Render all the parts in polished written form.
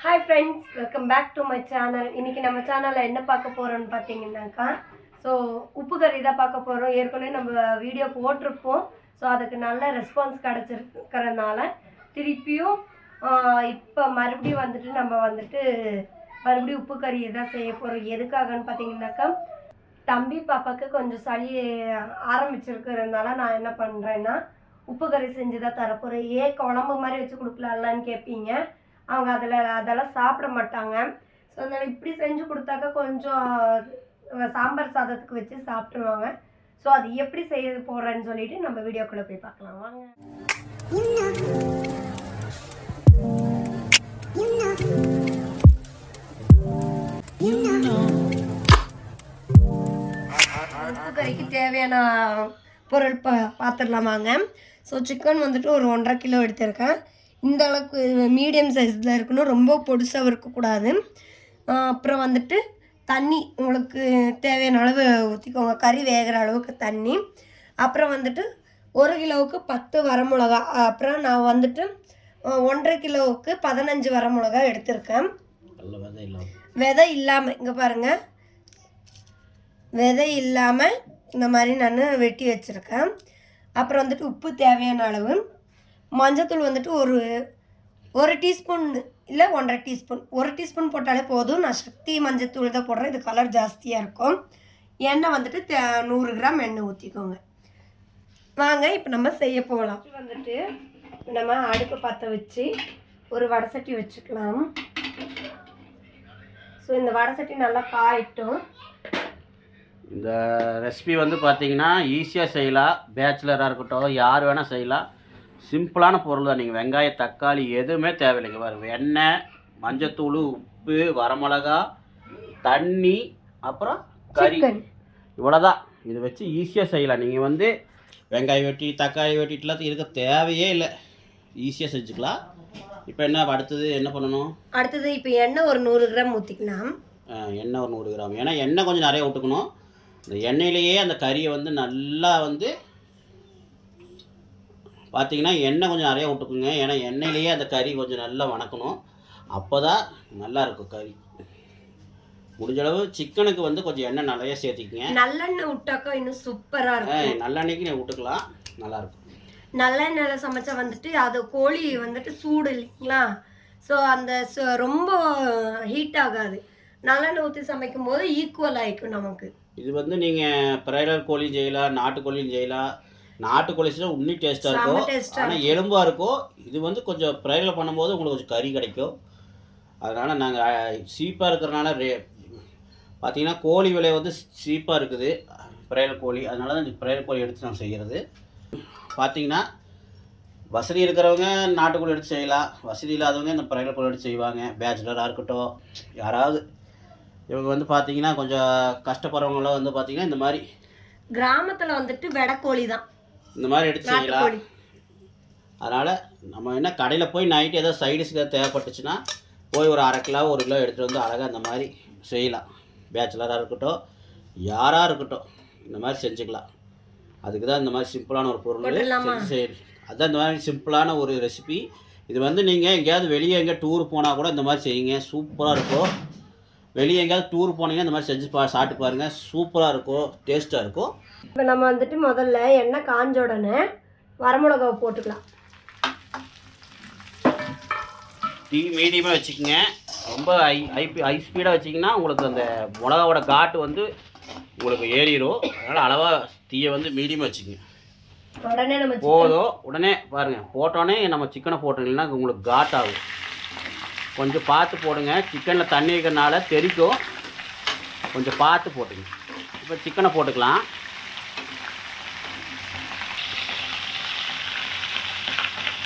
Hi friends, welcome back to my channel. இன்னைக்கு நம்ம சேனல்ல என்ன பார்க்க போறோம்னு பாத்தீங்கன்னாக்கா உப்பு கறி தான் பார்க்க போறோம். ஏற்கனவே நம்ம வீடியோ போட்டுருப்போம். அதுக்கு நல்ல ரெஸ்பான்ஸ் கிடைச்சிருக்கிறதுனால திருப்பியும் இப்போ மறுபடியும் மறுபடியும் உப்பு கறி தான் செய்ய போறோம். எதுக்காகன்னு பாத்தீங்கன்னாக்கா தம்பி பாப்பாக்கு கொஞ்சம் சளி ஆரம்பிச்சிருக்கிறதுனால நான் என்ன பண்றேன்னா உப்பு கறி செஞ்சு தான் தரப்போறேன். ஏன் குழம்பு மாதிரி வச்சு கொடுக்கலாம்னு கேட்பீங்க. அவங்க அதெல்லாம் சாப்பிட மாட்டாங்க. அதனால் இப்படி செஞ்சு கொடுத்தாக்கா கொஞ்சம் சாம்பார் சாதத்துக்கு வச்சு சாப்பிட்ருவாங்க. அது எப்படி செய்ய போகிறேன்னு சொல்லிட்டு நம்ம வீடியோக்குள்ளே போய் பார்க்கலாம் வாங்க. உப்பு கறிக்கு தேவையான பொருள் பார்த்துடலாமாங்க. சிக்கன் வந்துட்டு ஒரு 1.5 கிலோ எடுத்திருக்கேன். இந்த அளவுக்கு மீடியம் சைஸில் இருக்கணும், ரொம்ப பொடிசாக இருக்கக்கூடாது. அப்புறம் வந்துட்டு தண்ணி உங்களுக்கு தேவையான அளவு ஊற்றிக்கோங்க, கறி வேகிற அளவுக்கு தண்ணி. அப்புறம் வந்துட்டு 1 கிலோவுக்கு 10 வரமிளகா. அப்புறம் நான் வந்துட்டு 1.5 கிலோவுக்கு 15 வரமிளகா எடுத்திருக்கேன். விதை இல்லாமல் இங்கே பாருங்கள், விதை இல்லாமல் இந்த மாதிரி நான் வெட்டி வச்சுருக்கேன். அப்புறம் வந்துட்டு உப்பு தேவையான அளவு, மஞ்சத்தூள் வந்துட்டு ஒரு டீஸ்பூன் இல்லை 1.5 டீஸ்பூன், 1 டீஸ்பூன் போட்டாலே போதும். நான் சக்தி மஞ்சத்தூள் தான் போடுறேன், இது கலர் ஜாஸ்தியாக இருக்கும். எண்ணெய் வந்துட்டு 100 கிராம் எண்ணெய் ஊற்றிக்கோங்க. வாங்க இப்போ நம்ம செய்ய போகலாம். வந்துட்டு நம்ம அடுப்பு பற்ற வச்சு ஒரு வடை சட்டி வச்சுக்கலாம். இந்த வடை சட்டி நல்லா காயிட்டும். இந்த ரெசிபி வந்து பார்த்தீங்கன்னா ஈஸியாக செய்யலாம், பேச்சுலராக இருக்கட்டும் யார் வேணால் செய்யலாம். சிம்பிளான பொருள் தான். நீங்கள் வெங்காயம் தக்காளி எதுவுமே தேவையில்லைங்க. பாருங்க, எண்ணெய், மஞ்சத்தூள், உப்பு, வரமிளகா, தண்ணி, அப்புறம் கறி, இவ்வளோதான். இதை வச்சு ஈஸியாக செய்யலாம். நீங்கள் வந்து வெங்காயம் வெட்டி தக்காளி வெட்டிட்டுலாம் இருக்க தேவையே இல்லை, ஈஸியாக செஞ்சுக்கலாம். இப்போ என்ன அடுத்தது என்ன பண்ணணும்? அடுத்தது இப்போ எண்ணெய் ஒரு 100 கிராம் ஊற்றிக்கலாம். எண்ணெய் ஒரு 100 கிராம். ஏன்னா எண்ணெய் கொஞ்சம் நிறைய விட்டுக்கணும். இந்த எண்ணெயிலேயே அந்த கறியை வந்து நல்லா வந்து பார்த்திங்கன்னா எண்ணெய் கொஞ்சம் நிறையா விட்டுக்குங்க. ஏன்னா எண்ணெயிலேயே அந்த கறி கொஞ்சம் நல்லா வணக்கணும், அப்போ தான் நல்லாயிருக்கும் கறி. முடிஞ்சளவு சிக்கனுக்கு வந்து கொஞ்சம் எண்ணெய் நிறையா சேர்த்திக்கங்க. நல்லெண்ணெய் விட்டாக்கா இன்னும் சூப்பராக இருக்கும். நல்லெண்ணெய்க்கு நீ விட்டுக்கலாம், நல்லாயிருக்கும். நல்லெண்ணெயில் சமைச்சா வந்துட்டு அது கோழி வந்துட்டு சூடு இல்லைங்களா, அந்த ரொம்ப ஹீட் ஆகாது. நல்லெண்ணெய் ஊற்றி சமைக்கும் போது ஈக்குவல் ஆகிக்கும் நமக்கு. இது வந்து நீங்கள் பிராய்லர் கோழியும் செய்யலாம், நாட்டுக்கோழியும் செய்யலாம். நாட்டுக்கோழி செய்யலாம் இன்னும் டேஸ்ட்டாக இருக்கும், ஆனால் எலும்பாக இருக்கும். இது வந்து கொஞ்சம் பிராய்லர் பண்ணும்போது உங்களுக்கு கொஞ்சம் கறி கிடைக்கும். அதனால் நாங்கள் சீப்பாக இருக்கிறனால பார்த்திங்கன்னா கோழி விலை வந்து சீப்பாக இருக்குது பிராய்லர் கோழி. அதனால தான் இந்த பிராய்லர் கோழி எடுத்து நான் செய்கிறது. பார்த்திங்கன்னா வசதி இருக்கிறவங்க நாட்டுக்கோழி எடுத்து செய்யலாம், வசதி இல்லாதவங்க இந்த பிராய்லர் கோழி எடுத்து செய்வாங்க. பேச்சுலராக இருக்கட்டும் யாராவது, இவங்க வந்து பார்த்திங்கன்னா கொஞ்சம் கஷ்டப்படுறவங்களாம் வந்து பார்த்திங்கன்னா இந்த மாதிரி கிராமத்தில் வந்துட்டு வெடக்கோழி தான் இந்த மாதிரி எடுத்து செய்யலாம். அதனால் நம்ம என்ன கடையில் போய் நைட்டு ஏதோ சைடிஷ்க்கு தேவைப்பட்டுச்சுன்னா போய் ஒரு 1/2 கிலோ 1 கிலோ எடுத்துகிட்டு வந்து அழகாக இந்த மாதிரி செய்யலாம். பேச்சுலராக இருக்கட்டும் யாராக இருக்கட்டும் இந்த மாதிரி செஞ்சுக்கலாம். அதுக்கு தான் இந்த மாதிரி சிம்பிளான ஒரு பொருள் செய்யணும். அதுதான் இந்த மாதிரி சிம்பிளான ஒரு ரெசிபி. இது வந்து நீங்கள் எங்கேயாவது வெளியே எங்கேயா டூர் போனால் கூட இந்த மாதிரி செய்யுங்க, சூப்பராக இருக்கும். வெளியே எங்கேயாவது டூர் போனீங்கன்னா இந்த மாதிரி செஞ்சு சாப்பிட்டு பாருங்கள், சூப்பராக இருக்கும், டேஸ்ட்டாக இருக்கும். இப்போ நம்ம வந்துட்டு முதல்ல எண்ணெய் காஞ்ச உடனே வரமிளகாவை போட்டுக்கலாம். டீ மீடியமாக வச்சுக்கோங்க, ரொம்ப ஹை ஸ்பீடாக வச்சிங்கன்னா உங்களுக்கு அந்த மிளகாவோட காட்டு வந்து உங்களுக்கு ஏறிடும். அதனால் அளவாக தீயை வந்து மீடியமாக வச்சுக்கோங்க. உடனே நம்ம போதும், உடனே பாருங்கள் போட்டோன்னே நம்ம சிக்கனை போட்டோம்னா உங்களுக்கு காட் ஆகும். கொஞ்சம் பார்த்து போடுங்க, சிக்கனில் தண்ணி இருக்கிறனால தெரிக்கும், கொஞ்சம் பார்த்து போட்டுங்க. இப்போ சிக்கனை போட்டுக்கலாம்.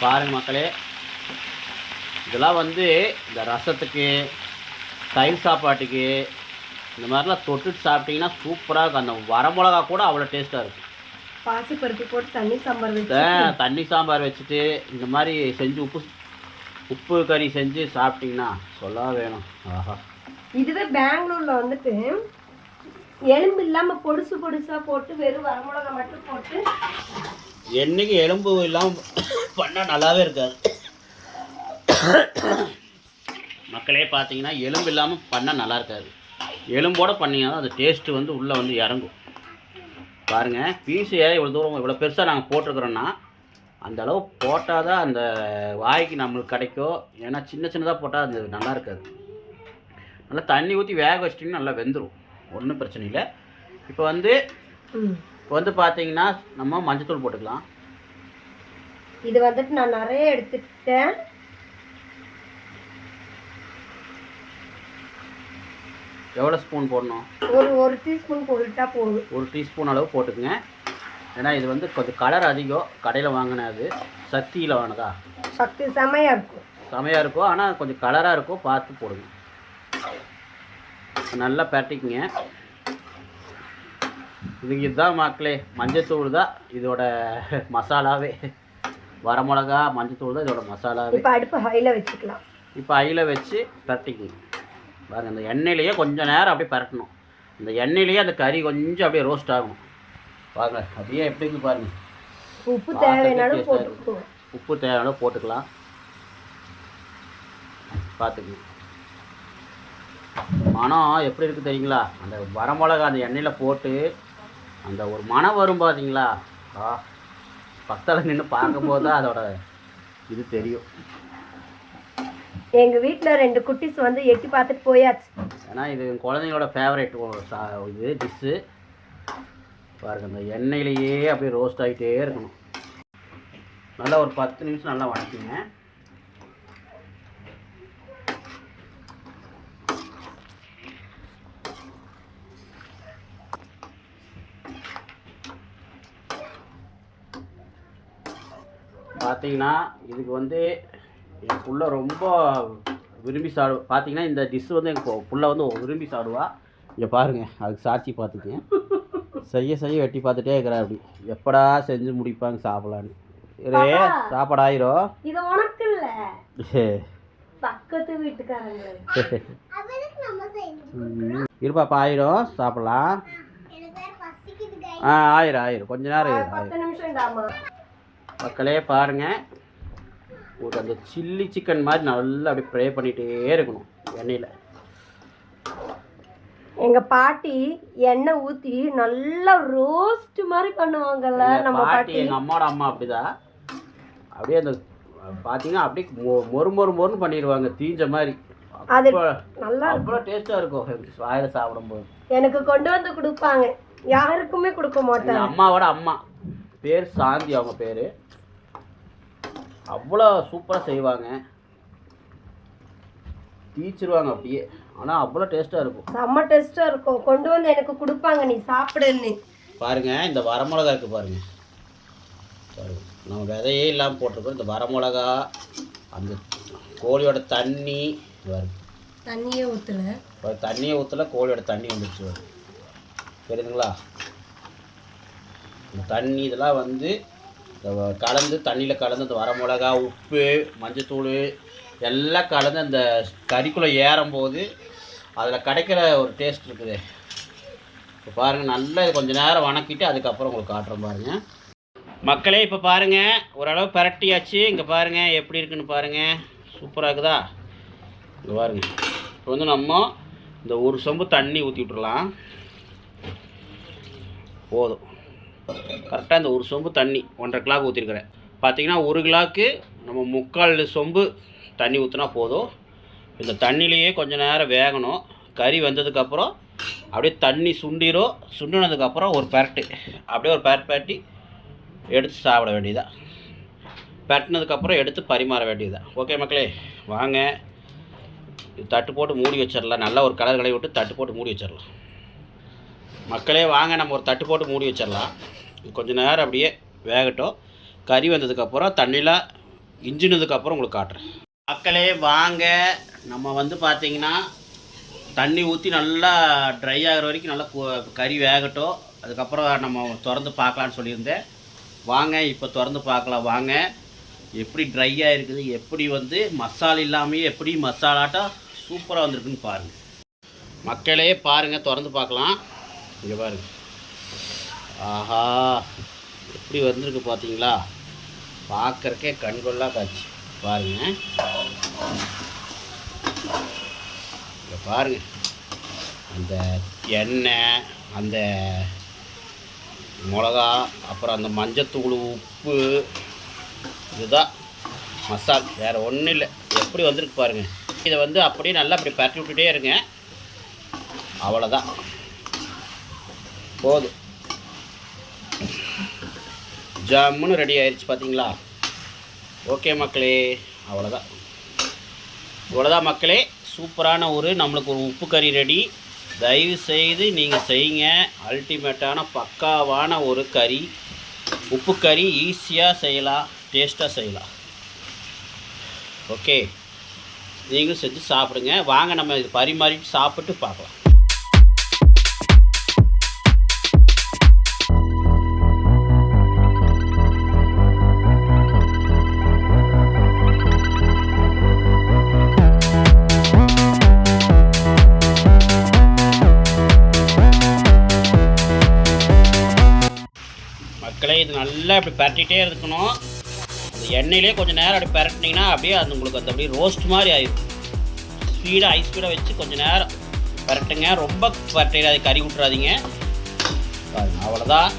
பாருங்கள் மக்களே, இதெல்லாம் வந்து இந்த ரசத்துக்கு, தயிர் சாப்பாட்டுக்கு இந்த மாதிரிலாம் தொட்டுட்டு சாப்பிட்டிங்கன்னா சூப்பராக இருக்கும். அந்த வரமிளகா கூட அவ்வளோ டேஸ்ட்டாக இருக்கும். பாசிப்பருப்பு போட்டு தண்ணி சாம்பார் வச்சுட்டு இந்த மாதிரி செஞ்சு உப்பு கறி செஞ்சு சாப்பிட்டிங்கன்னா சொல்ல வேணும். ஆஹா, இதுவே பெங்களூரில் வந்துட்டு எலும்பு இல்லாமல் பொடிசாக போட்டு வெறும் வரமிளகா மட்டும் போட்டு என்னைக்கு எலும்பு இல்லாமல் பண்ணால் நல்லாவே இருக்காது. மக்களே பார்த்தீங்கன்னா எலும்பு இல்லாமல் பண்ணால் நல்லா இருக்காது. எலும்போடு பண்ணிங்கன்னா அந்த டேஸ்ட்டு வந்து உள்ளே வந்து இறங்கும். பாருங்கள் பீஸு இவ்வளோ தூரம் இவ்வளோ பெருசாக நாங்கள் போட்டிருக்குறோன்னா அந்த அளவு போட்டால் தான் அந்த வாய்க்கு நம்மளுக்கு கிடைக்கும். ஏன்னா சின்ன சின்னதாக போட்டால் அது நல்லா இருக்காது. நல்லா தண்ணி ஊற்றி வேக வச்சிட்டிங்கன்னா நல்லா வெந்துடும், ஒன்றும் பிரச்சனை இல்லை. இப்போ வந்து பார்த்தீங்கன்னா நம்ம மஞ்சத்தூள் போட்டுக்கலாம். இது வந்துட்டு நான் நிறைய எடுத்துக்கிட்டேன். எவ்வளோ ஸ்பூன் போடணும்? ஒரு டீஸ்பூன் போட்டுட்டா போதும். ஒரு டீஸ்பூன் அளவு போட்டுக்குங்க. ஏன்னா இது வந்து கொஞ்சம் கலர் அதிகம். கடையில் வாங்கினது சக்தியில் வாங்கினதா சக்தி செமையாக இருக்கும். ஆனால் கொஞ்சம் கலராக இருக்கும், பார்த்து போடுங்க. நல்லா பரட்டிக்குங்க. இதுதான் மக்களே மஞ்சத்தூள் தான் இதோட மசாலாவே. வரமிளகா மஞ்சத்தூள் தான் இதோட மசாலாவே. இப்போ அடுப்பு ஹையில் வச்சுக்கலாம். இப்போ ஹையில் வச்சு பரட்டிக்குங்க. பாருங்கள் அந்த எண்ணெயிலேயே கொஞ்சம் நேரம் அப்படியே பரட்டணும். இந்த எண்ணெயிலேயே அந்த கறி கொஞ்சம் அப்படியே ரோஸ்ட் ஆகணும். பாருங்க அப்படியே எப்படி இருக்கு பாருங்கள். உப்பு தேவையான போட்டுக்கலாம். பார்த்துக்குங்க. மனம் எப்படி இருக்குது தெரியுங்களா? அந்த வரமிளகா அந்த எண்ணெயில் போட்டு அந்த ஒரு மனம் வரும் பார்த்தீங்களா? பக்கத்தில் நின்று பார்க்கும்போது தான் அதோட இது தெரியும். எங்கள் வீட்டில் 2 குட்டிஸ் வந்து எட்டி பார்த்துட்டு போயாச்சு. ஏன்னா இது குழந்தைங்களோட ஃபேவரேட் இது டிஷ்ஷு. பாருங்கள் அந்த எண்ணெயிலேயே அப்படியே ரோஸ்ட் ஆகிட்டே இருக்கணும். நல்லா ஒரு 10 நிமிஷம் நல்லா வணக்கிங்க. பார்த்தீங்கன்னா இதுக்கு வந்து என் புள்ள ரொம்ப விரும்பி பார்த்தீங்கன்னா இந்த டிஷ் வந்து எங்கள் புள்ள வந்து விரும்பி சாப்பிடுவா. இங்கே பாருங்கள், அதுக்கு சாட்சி பார்த்துக்குங்க. செய்ய வெட்டி பார்த்துட்டே இருக்கிறா. அப்படி எப்படா செஞ்சு முடிப்பாங்க சாப்பிடலான்னு. சாப்பாடாயிரும். இது உனக்கு இல்லை, பக்கத்து வீட்டுக்காரங்க. இருப்பாப்பா ஆயிரும், சாப்பிடலாம். ஆயிரும் கொஞ்ச நேரம். 10 நிமிஷம் மக்களே பாருங்கள், ஒரு அந்த சில்லி சிக்கன் மாதிரி நல்லா அப்படியே ஃப்ரை பண்ணிகிட்டே இருக்கணும் எண்ணெயில். எங்கள் பாட்டி எண்ணெய் ஊற்றி நல்லா ரோஸ்ட் மாதிரி பண்ணுவாங்கல்ல நம்ம பாட்டி. எங்கள் அம்மாவோட அம்மா அப்படிதான். அப்படியே அந்த பார்த்தீங்கன்னா அப்படியே மொறுன்னு பண்ணிடுவாங்க, தீஞ்ச மாதிரி. அது நல்லா அவ்வளோ டேஸ்ட்டாக இருக்கும் வாயில் சாப்பிடும்போது. எனக்கு கொண்டு வந்து கொடுப்பாங்க, யாருக்குமே கொடுக்க மாட்டேன். அம்மாவோட அம்மா பேர் சாந்தி, அவங்க பேர். அவ்வளோ சூப்பராக செய்வாங்க, தீச்சிருவாங்க அப்படியே. ஆனால் அவ்வளோ டேஸ்ட்டாக இருக்கும், செம்ம டேஸ்ட்டாக இருக்கும். கொண்டு வந்து எனக்கு கொடுப்பாங்க, நீ சாப்பிடுன்னு. பாருங்கள் இந்த வரமிளகா இருக்குது பாருங்கள். நம்ம விதையே இல்லாமல் போட்டிருக்கோம். இந்த வரமிளகா, அந்த கோழியோட தண்ணி வருது. தண்ணியே ஊற்றலை, கோழியோட தண்ணி வந்துடுச்சு. தெரியுதுங்களா? இந்த தண்ணி இதெல்லாம் வந்து கலந்து தண்ணியில் கலந்து அந்த வரமிளகா, உப்பு, மஞ்சத்தூள் எல்லாம் கலந்து அந்த கறிக்குள்ளே ஏறும்போது அதில் கிடைக்கிற ஒரு டேஸ்ட் இருக்குது. இப்போ பாருங்கள், நல்லா கொஞ்சம் நேரம் வணக்கிட்டு அதுக்கப்புறம் உங்களுக்கு காட்டுறோம் பாருங்கள். மக்களே இப்போ பாருங்கள், ஓரளவு பரட்டியாச்சு. இங்கே பாருங்கள் எப்படி இருக்குன்னு பாருங்கள், சூப்பராக இருக்குதா? இங்கே பாருங்கள். இப்போ வந்து நம்ம இந்த ஒரு சொம்பு தண்ணி ஊற்றி விட்டுறலாம். போதும், கரெக்டாக இந்த ஒரு சொம்பு தண்ணி 1.5 கிலோக்கு ஊற்றிருக்கிறேன். பார்த்தீங்கன்னா 1 கிலோக்கு நம்ம 3/4 சொம்பு தண்ணி ஊற்றினா போதும். இந்த தண்ணியிலையே கொஞ்சம் நேரம் வேகணும். கறி வந்ததுக்கப்புறம் அப்படியே தண்ணி சுண்டினதுக்கப்புறம் ஒரு பரட்டு அப்படியே ஒரு பரட்டி எடுத்து சாப்பிட வேண்டியதான். பரட்டினதுக்கப்புறம் எடுத்து பரிமாற வேண்டியதுதான். ஓகே மக்களே, வாங்க தட்டு போட்டு மூடி வச்சிடலாம். நல்லா ஒரு கலர் விட்டு தட்டு போட்டு மூடி வச்சிடலாம். மக்களே வாங்க, நம்ம ஒரு தட்டு போட்டு மூடி வச்சிடலாம். கொஞ்சம் நேரம் அப்படியே வேகட்டும். கறி வந்ததுக்கப்புறம் தண்ணியில் இஞ்சினதுக்கப்புறம் உங்களுக்கு காட்டுறேன். மக்களே வாங்க, நம்ம வந்து பார்த்திங்கன்னா தண்ணி ஊற்றி நல்லா ட்ரை ஆகிற வரைக்கும் நல்லா கறி வேகட்டும். அதுக்கப்புறம் நம்ம திறந்து பார்க்கலான்னு சொல்லியிருந்தேன். வாங்க இப்போ திறந்து பார்க்கலாம். வாங்க எப்படி ட்ரையாக இருக்குது, எப்படி வந்து மசாலா இல்லாமையே எப்படி மசாலாட்டம் சூப்பராக வந்திருக்குன்னு பாருங்கள். மக்களே பாருங்கள், திறந்து பார்க்கலாம். இங்கே பாருங்கள், ஆஹா எப்படி வந்திருக்கு பார்த்தீங்களா? பார்க்குறக்கே கண்கொள்ளா காட்சி பாருங்கள். இப்போ பாருங்கள், அந்த எண்ணெய், அந்த மிளகா, அப்புறம் அந்த மஞ்சத்தூள், உப்பு, இதுதான் மசால், வேறு ஒன்றும் இல்லை. எப்படி வந்திருக்கு பாருங்கள். இதை வந்து அப்படியே நல்லா அப்படி பரட்டி விட்டுட்டே இருங்க. அவ்வளோதான், போதும். ஜம்முன்னு ரெடி ஆயிடுச்சு பார்த்தீங்களா? ஓகே மக்களே, அவ்வளோதான். இவ்வளோதான் மக்களே, சூப்பரான நம்மளுக்கு ஒரு உப்பு கறி ரெடி. தயவு செய்து நீங்கள் செய்யுங்க. அல்டிமேட்டான பக்காவான ஒரு கறி, உப்பு கறி. ஈஸியாக செய்யலாம், டேஸ்ட்டாக செய்யலாம். ஓகே, நீங்களும் செஞ்சு சாப்பிடுங்க. வாங்க நம்ம இது பரிமாறிட்டு சாப்பிட்டு பார்க்கலாம். மக்களே, இது நல்லா இப்படி பரட்டிகிட்டே இருக்கணும். அந்த எண்ணெயிலே கொஞ்சம் நேரம் அப்படி பரட்டினீங்கன்னா அப்படியே அது உங்களுக்கு அந்த அப்படியே ரோஸ்ட் மாதிரி ஆயிடும். ஸ்பீடாக ஹை ஸ்பீடாக வச்சு கொஞ்சம் நேரம் பரட்டுங்க. ரொம்ப பரட்டிடாது, கறி விட்டுறாதீங்க. அவ்வளோதான்,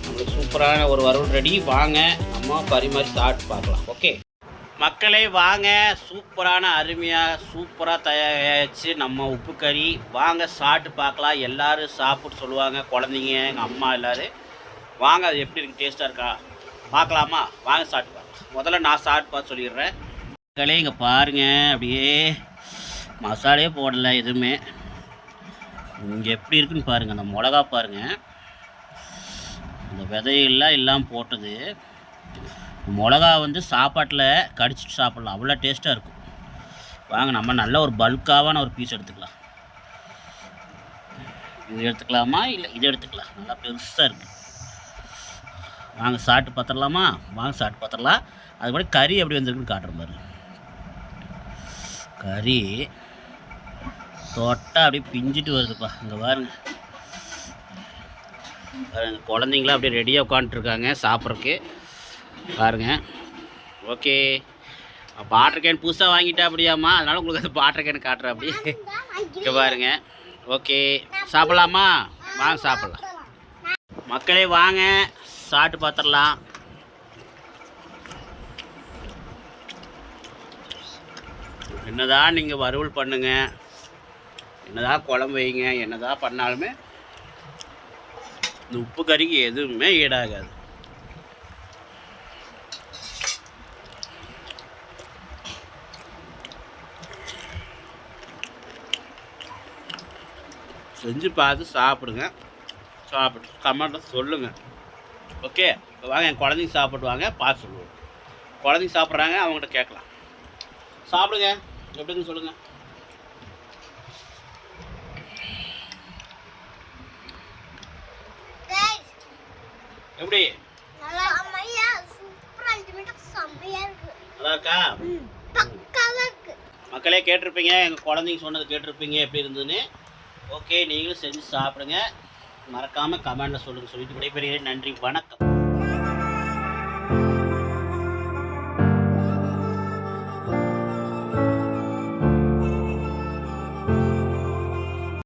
நம்மளுக்கு சூப்பரான ஒரு வறுவல் ரெடி. வாங்க நம்ம பரிமாறி சாப்பிட்டு பார்க்கலாம். ஓகே மக்களே, வாங்க. சூப்பரான அருமையாக சூப்பராக தயாரிச்சு நம்ம உப்பு கறி. வாங்க சாப்பிட்டு பார்க்கலாம். எல்லோரும் சாப்பிட்டு சொல்லுவாங்க, குழந்தைங்க, எங்கள் அம்மா எல்லோரும். வாங்க, அது எப்படி இருக்குது, டேஸ்ட்டாக இருக்கா பார்க்கலாமா? வாங்க சாப்பிட்டு பார்க்கலாம். முதல்ல நான் சாப்பிட்டு பார்த்து சொல்லிடுறேன். மக்களே, இங்கே பாருங்கள், அப்படியே மசாலே போடலை எதுவுமே. இங்கே எப்படி இருக்குன்னு பாருங்கள். அந்த மிளகா பாருங்கள், இந்த விதையெல்லாம் எல்லாம் போட்டது. மிளகா வந்து சாப்பாட்டில் கடிச்சிட்டு சாப்பிட்லாம், அவ்வளோ டேஸ்ட்டாக இருக்கும். வாங்க நம்ம நல்ல ஒரு பல்காவான ஒரு பீஸ் எடுத்துக்கலாம். இது எடுத்துக்கலாமா, இல்லை இது எடுத்துக்கலாம்? நல்லா பெருசாக இருக்குது. வாங்க சாப்பிட்டு பார்த்துடலாமா? வாங்க சாப்பிட்டு பார்த்துடலாம். அதுபடி கறி எப்படி வந்துருக்குன்னு காட்டுற மாதிரி. கறி தொட்டால் அப்படியே பிஞ்சிட்டு வருதுப்பா. இங்கே பாருங்க, குழந்தைங்களாம் அப்படியே ரெடியாக உட்காந்துட்ருக்காங்க சாப்பிட்றதுக்கு. பாருங்கள். ஓகே, வாட்டர் கேன் புதுசாக வாங்கிட்டா அப்படியாம்மா, அதனால் உங்களுக்கு அந்த வாட்டர் கேன் காட்டுறேன் அப்படி. இங்கே பாருங்க. ஓகே, சாப்பிட்லாமா? வாங்க சாப்பிட்லாம். மக்களே வாங்க சாப்பிட்டு பார்த்துடலாம். என்னதான் நீங்கள் வறுவல் பண்ணுங்க, என்னதான் குழம்பு வைங்க, என்னதான் பண்ணாலுமே இந்த உப்பு கறிக்கு எதுவுமே ஈடாகாது. செஞ்சு பார்த்து சாப்பிடுங்க. சாப்பிட்டு கமெண்ட்டில் சொல்லுங்கள். ஓகே, இப்போ வாங்க என் குழந்தைங்க சாப்பிட்டு வாங்க, பார்த்து சொல்லுவோம். குழந்தைங்க சாப்பிட்றாங்க, அவங்ககிட்ட கேட்கலாம். சாப்பிடுங்க, எப்படின்னு சொல்லுங்கள். எப்படி நல்லா இருக்கா? மக்களே கேட்டிருப்பீங்க, எங்கள் குழந்தைங்க சொன்னது கேட்டிருப்பீங்க எப்படி இருந்ததுன்னு. ஓகே, நீங்களும் செஞ்சு சாப்பிடுங்க. மறக்காமல் கமெண்டில் சொல்லுங்கள். சொல்லிட்டு விடைபெறுகிறேன். நன்றி, வணக்கம்.